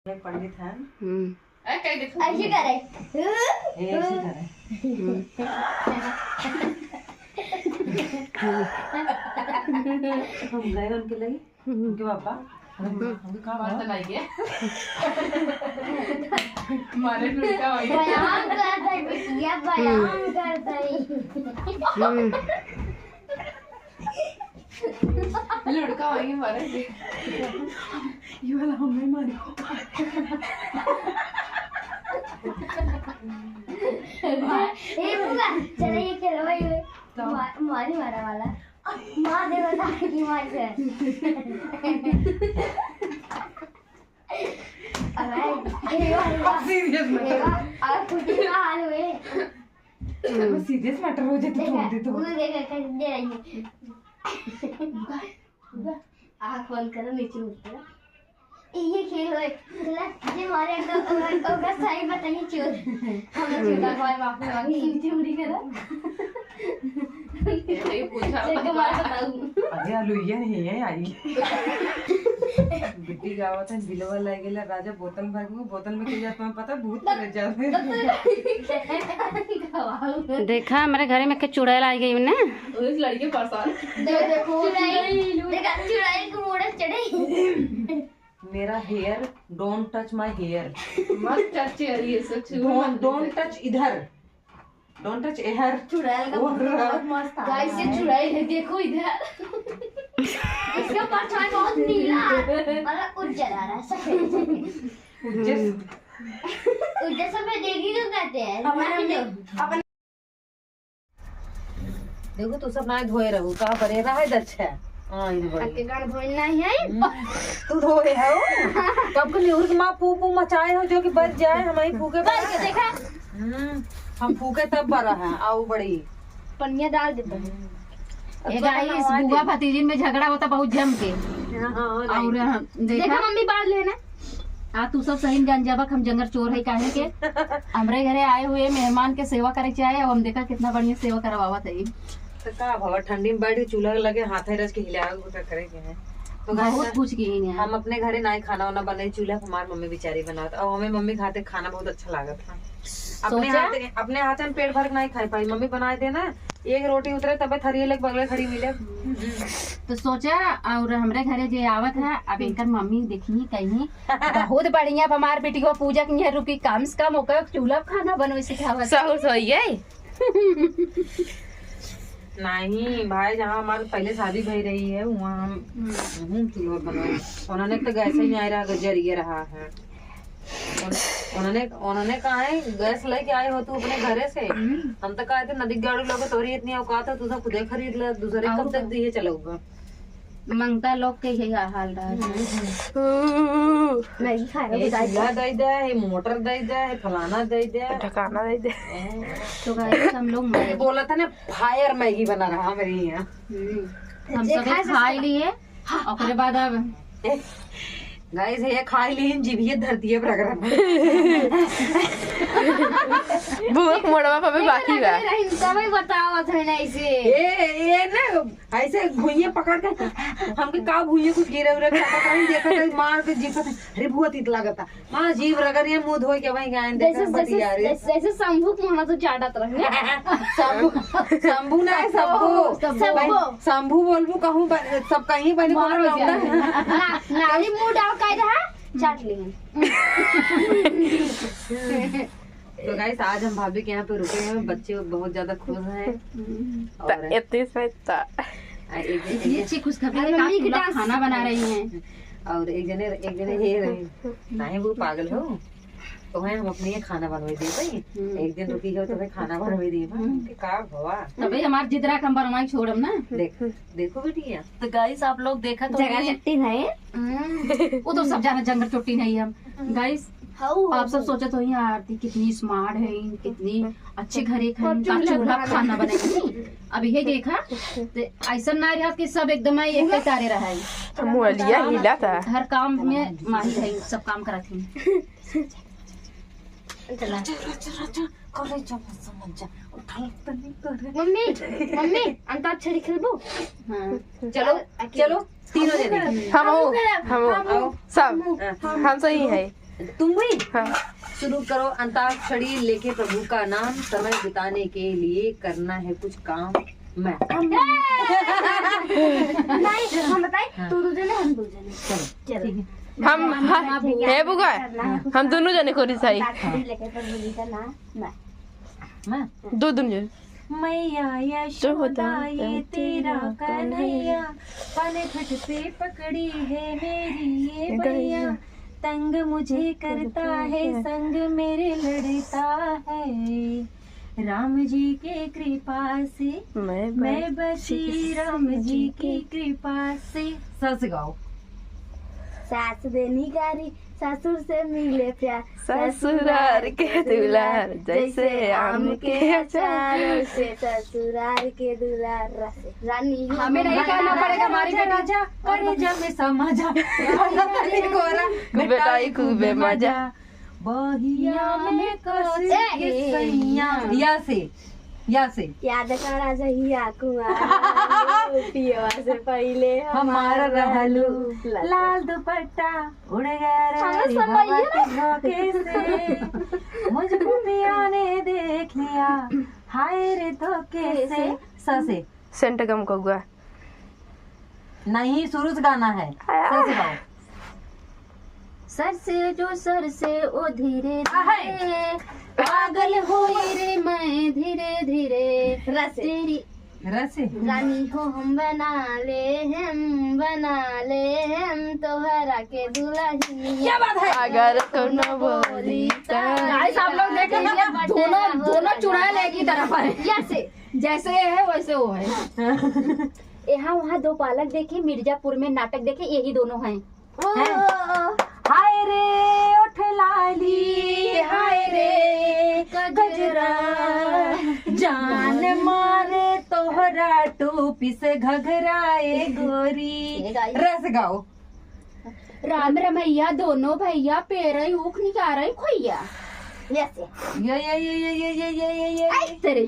पंडित है। ऐसे करे हम गए उनके लिए उनके पापा हमको कहाँ बात लगाइए मारे लुड़का वही बयान करता है बिटिया बयान करता है लुड़का वही मारे ये वाला हमें मारे ए बुआ चले ये खेलो भाई मारी मारा वाला मार दे बता की मार से अरे ये वाला सीरियस मैटर आ कुछ हाल हुए सीरियस मैटर हो जाए तो छोड़ दे तो उन्हें देखा कैसे दे रही है आँख बंद करो नीचे उतर ये खेल है जे मारे का सही बताइए चोर हम चोर का माफी मांगी चोरी करा ये पूछा अरे आलूया नहीं है आई बिट्टी गावत है बिलवा लग गेला राजा बोतल भर में बोतल में के जात में पता भूत रह जाते देखा हमारे घर में के चुड़ैल आ गई ना उस लड़के परेशान देखो देखा चुड़ैल को मोड़े चढ़े मेरा hair don't touch my hair मत टच ये सच डोंट टच इधर डोंट टच हेयर चुड़ैल का बहुत मस्त है गाइस ये चुड़ैल है देखो इधर इसका परछाई बहुत नीला मतलब उज्जर आ रहा है सफेद उज्जर सफेद देखी तो कहते हैं हमारे देखो तू सब ना धोए रहू का करे रहा है दच्छा हां ये बड़ी के गान धोई नहीं है तू धोए हो कब के लेउर के मां पू पू मचाए हो जो कि बच जाए हमारी फूके बच के देखा हम फूके तब बरा है आओ बड़ी पनिया डाल देते हैं ये गाइस बुआ भतीजी में झगड़ा होता बहुत जम के और देखा देखा मम्मी बात लेना तू सब सही जान जाबक हम जंगल चोर है काहे के हमरे घरे आए हुए मेहमान के सेवा करे चाहे और हम देखा कितना बढ़िया सेवा करवावा था तो का भवा ठंडी में बैठ के चूल्हा लगे हाथे रस के हिला करे के है तो बहुत कुछ की हम अपने घरे ना खाना वाना बनाई चूल्हा पर हमारी मम्मी बेचारी बनावत और हमें मम्मी खाते खाना बहुत अच्छा लागत था अपने हाथ में पेट भर के नहीं खाई पाई मम्मी बनाए देना एक रोटी उतरे तब थरी लग बगले खड़ी मिले तो सोचा और हमरे घरे जे आवत है अब इनकर मम्मी देखी कहीं बहुत बढ़िया अब हमार बेटी को पूजा की रुकी कम से कम होकर चूल्हा खाना बनवे सिखावत सहु सोइए नहीं भाई जहाँ हमारे पहले शादी भई रही है वहाँ हम चूल्हा बनाए उन्होंने तो गैस ही नहीं आ रहा जरिए रहा है उन्होंने कहा है गैस लेके आए हो तू अपने घरे से हम तो कहे थे नदी गाड़ी लोग तोरी इतनी औकात है तू तो खुदे खरीद ले दूसरे कब तक दिए चलोगा मंगता लोग के यही हाल रहा है मैगी खा ये चूल्हा दे दे ये मोटर दे दे ये फलाना दे दे ढकाना दे दे तो गाइस हम लोग बोला था ना फायर मैगी बना रहा मेरे यहाँ हम सब खा लिए और उसके बाद अब गाइस ये खा ली जीभिए धरती है प्रकरण भूख मोड़वा पे भी बाकी बा तभी बताओ थे ना इसे ये ना ऐसे भुइये पकड़ के हमके का भुइये कुछ गिरे उरे कहीं देखा तो मार के जीप अरे बुआ तीत लागता मां जीव रगड़ ये मुंह धोए के वहीं गायन देखा बड़ी यार जैसे शंभू को होना तो चाटत रहे शंभू ना है शंभू बोलबू कहूं सब कहीं बनी नाली मुंह डाल काई रहा चाट लिए तो गाइस आज हम भाभी के यहाँ पे रुके हैं बच्चे बहुत ज्यादा खुश हैं और इतनी अच्छी खुशखबरी का खाना बना रही हैं और एक जने ये रहे नहीं वो पागल हो तो है हम अपने खाना बनवा दिए भाई एक दिन रुकी हो तो भाई खाना बनवा दिए कि का भवा तभी हमार जिद्रा हम बनवाई छोड़म ना देखो बेटिया तो गाइस आप लोग देखा तो जगह चट्टी नहीं वो तो सब जाना जंगल चोटी नहीं हम गाइस आप सब सोचा तो ही आरती कितनी स्मार्ट है कितनी अच्छे घरे चूल्हा खाना बनाएगी अब ये देखा तो ऐसा ना रहा कि सब एकदम एक तारे रहा है मुअलिया हिला था हर काम में माहिर है सब काम कराती है मम्मी मम्मी अंताक्षरी खेलबो चलो तीनों जने हम सब हम सही है तुम भी हाँ शुरू करो। अंताक्षरी लेके प्रभु का नाम, समय बिताने के लिए करना है कुछ काम। मैं नहीं हम बताए तू दो जने हम दो जने चलो ठीक है। हम हे बुआ हम दोनों जने को रिसाई लेके पर बोली का नाम मैं दो जने मैया यशोदा ये तेरा कन्हैया, पनघट पे पकड़ी है मेरी ये बैया, तंग मुझे करता है संग मेरे लड़ता है, राम जी के कृपा से मैं बची, राम जी की कृपा से। सस गाओ। सास देनी गारी ससुर से मिले प्यार, ससुराल के दुलार जैसे आम के अचार, से ससुराल के दुलार रानी हमें नहीं कहना पड़ेगा हमारी बेटी। राजा अरे जब में समझा बेटाई खूबे मजा, बहिया में कस के सैया। या से याद करा जहिया कुआं पियवा से पहले हमारा रहलू लाल दुपट्टा उड़ गया रे हवा के झोंके से, मुझको पिया ने देख लिया हाय रे धोखे से। ससे सेंट कम को गुआ नहीं, शुरू से गाना है। ससे गाओ। सर से जो सर से ओ धीरे धीरे पागल होई रे मैं धीरे धीरे रसे तेरी रसे रानी हो हम बना ले हम तोहरा के दुल्हनिया। अगर तो न बोली गाइस आप लोग देखें दोनों चुड़ैल एक ही तरफ है, जैसे है वैसे वो है। यहाँ वहाँ दो पालक देखे, मिर्जापुर में नाटक देखे, यही दोनों हैं। हाय रे उठ लाली हाय रे गजरा, जान मारे तोहरा टोपी से घघराए गोरी। रस गाओ। राम रमैया दोनों भैया पेरई ऊख निकाल रही खोइया। ये तेरे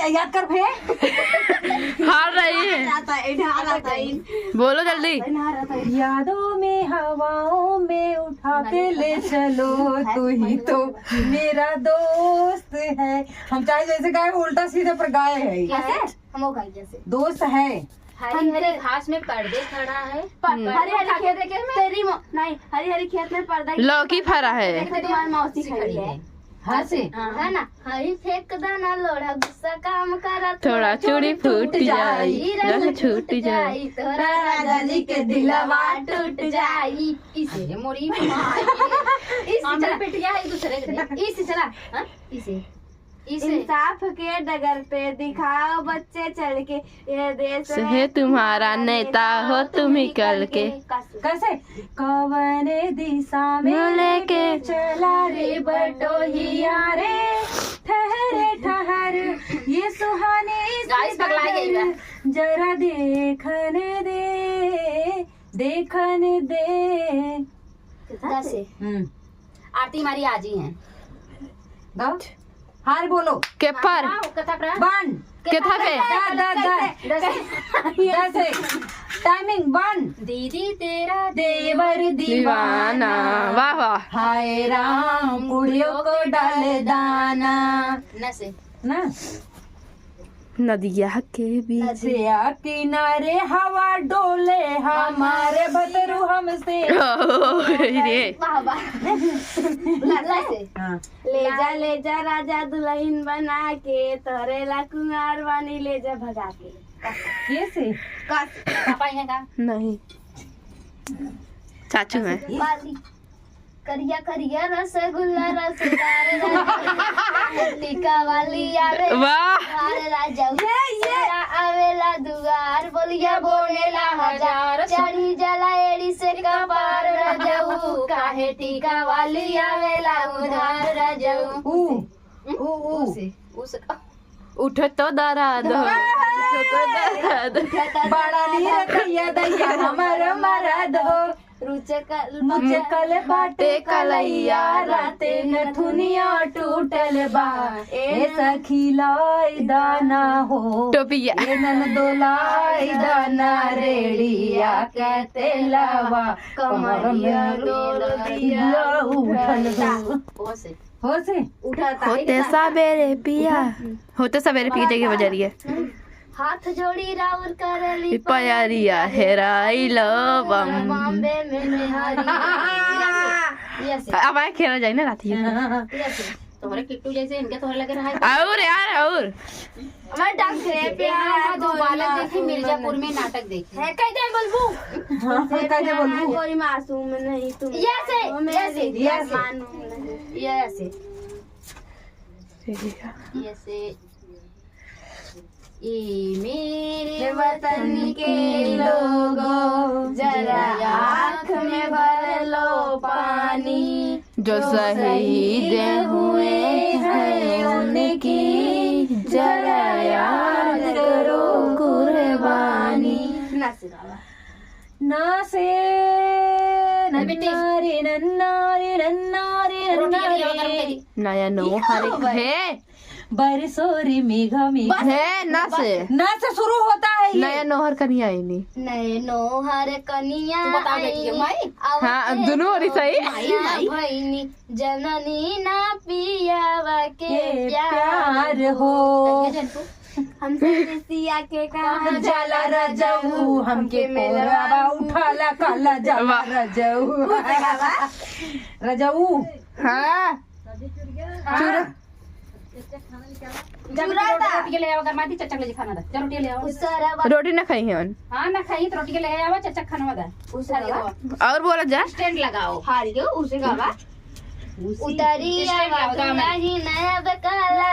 याद कर भे। हार रही है, बोलो जल्दी। यादों में हवाओं में उठा के ले चलो, तू ही तो मेरा दोस्त है। हम चाहे जैसे गाए उल्टा सीधा पर गाए है, हम जैसे दोस्त है। हरी हरी घास में पर्दे खड़ा है, हरी हरी खेत देखे तेरी नहीं हरी हरी खेत में पर्दा लौकी फरा है, तुम्हारी मौसी खड़ी है। हाँ से है ना, हरी फेंक दाना लोड़ा गुस्सा काम करा, थोड़ा चूड़ी फूट जाई रंग छूट जाई, तोरा राजा जी के दिलवा टूट जाई। इसे मोरी में इसे पिटिया है दूसरे के, इसे चला इसे इंसाफ के डगर पे दिखाओ बच्चे चढ़ के, ये देश है तुम्हारा नेता हो तुम ही कल के। कैसे कवने दिशा में लेके चला रे बटोहिया रे, ठहर ये सुहानी जरा देखने दे। आरती हमारी आजी हैं। गाओ। हार बोलो। के पर वन के था पे टाइमिंग वन। दीदी तेरा देवर दीवाना, वाह वाह। हाय राम कुड़ियों को डाल दाना नसे ना, नदिया के बीच नदिया किनारे हवा डोले हमारे बदरू हमसे। रे वाह वाह। हाँ। ले जा राजा दुल्हन बना के, तोरे ला कुंवार वानी ले जा भगा के। कैसे पापा है का नहीं, चाचू है। वाली करिया करिया रसगुल्ला रसदार टीका वाली आवे वाह राजा आवेला दुआर, बोलिया बोलेला हजार, चढ़ी जला एड़ी से कपार राजाऊ, काहे टीका वाली आवेला उधार राजाऊ। उठ तो दरा दो, बड़ा नी रखिया दैया हमारा मरा दो, रुचकल बाटे कलैया राते नथुनिया टूटल बा, ए सखी लाई दाना हो टोपिया ए ननदोलाई दाना रेड़िया कहते लावा, कमर में तोड़ दिया उठल वो से हो से होते सवेरे पिया होते सवेरे पिया जगह बजा रही है हाथ जोड़ी राउर करली प्यारिया हेराई लो बम बॉम्बे में मेहरी अब आए खेला जाए ना राती तुम्हारे किट्टू जैसे इनके तोहरे लगे रहा है। और यार और मैं डांस करे प्यार जो बालक देखे मिर्जापुर में नाटक देखे है कैसे बोलबू कैसे बोलबू कोई मासूम नहीं तुम यस मानूम ऐसे ऐसे ये मेरे वतन के लोगों जरा आँख में भर लो पानी जो शहीद हुए हैं उनकी जरा याद करो कुर्बानी ना से नन्नारे नन्नारे नन्नारे नन्नारे नया नो हर है बरसोरी मेघा में है ना से शुरू होता है ये। नया नोहर कनिया आई नहीं नए नोहर कनिया तू बता बेटी माई हाँ दोनों और सही भैनी जननी ना पियावा के प्यार हो हमसे सिया के कहा जाला रजऊ हमके मेलवा उठाला काला जाला रजऊ रजऊ हाँ रोटी के ले आओ गरमाती चच्चक ले खाना दा जा रोटी ले आओ उसरा रोटी ना खाई है हाँ ना खाई तो रोटी के ले आओ चच्चक खाना दा और बोला जा स्टैंड लगाओ हार गयो उसे कहा उतरी स्टैंड लगाओ नहीं नया बकाला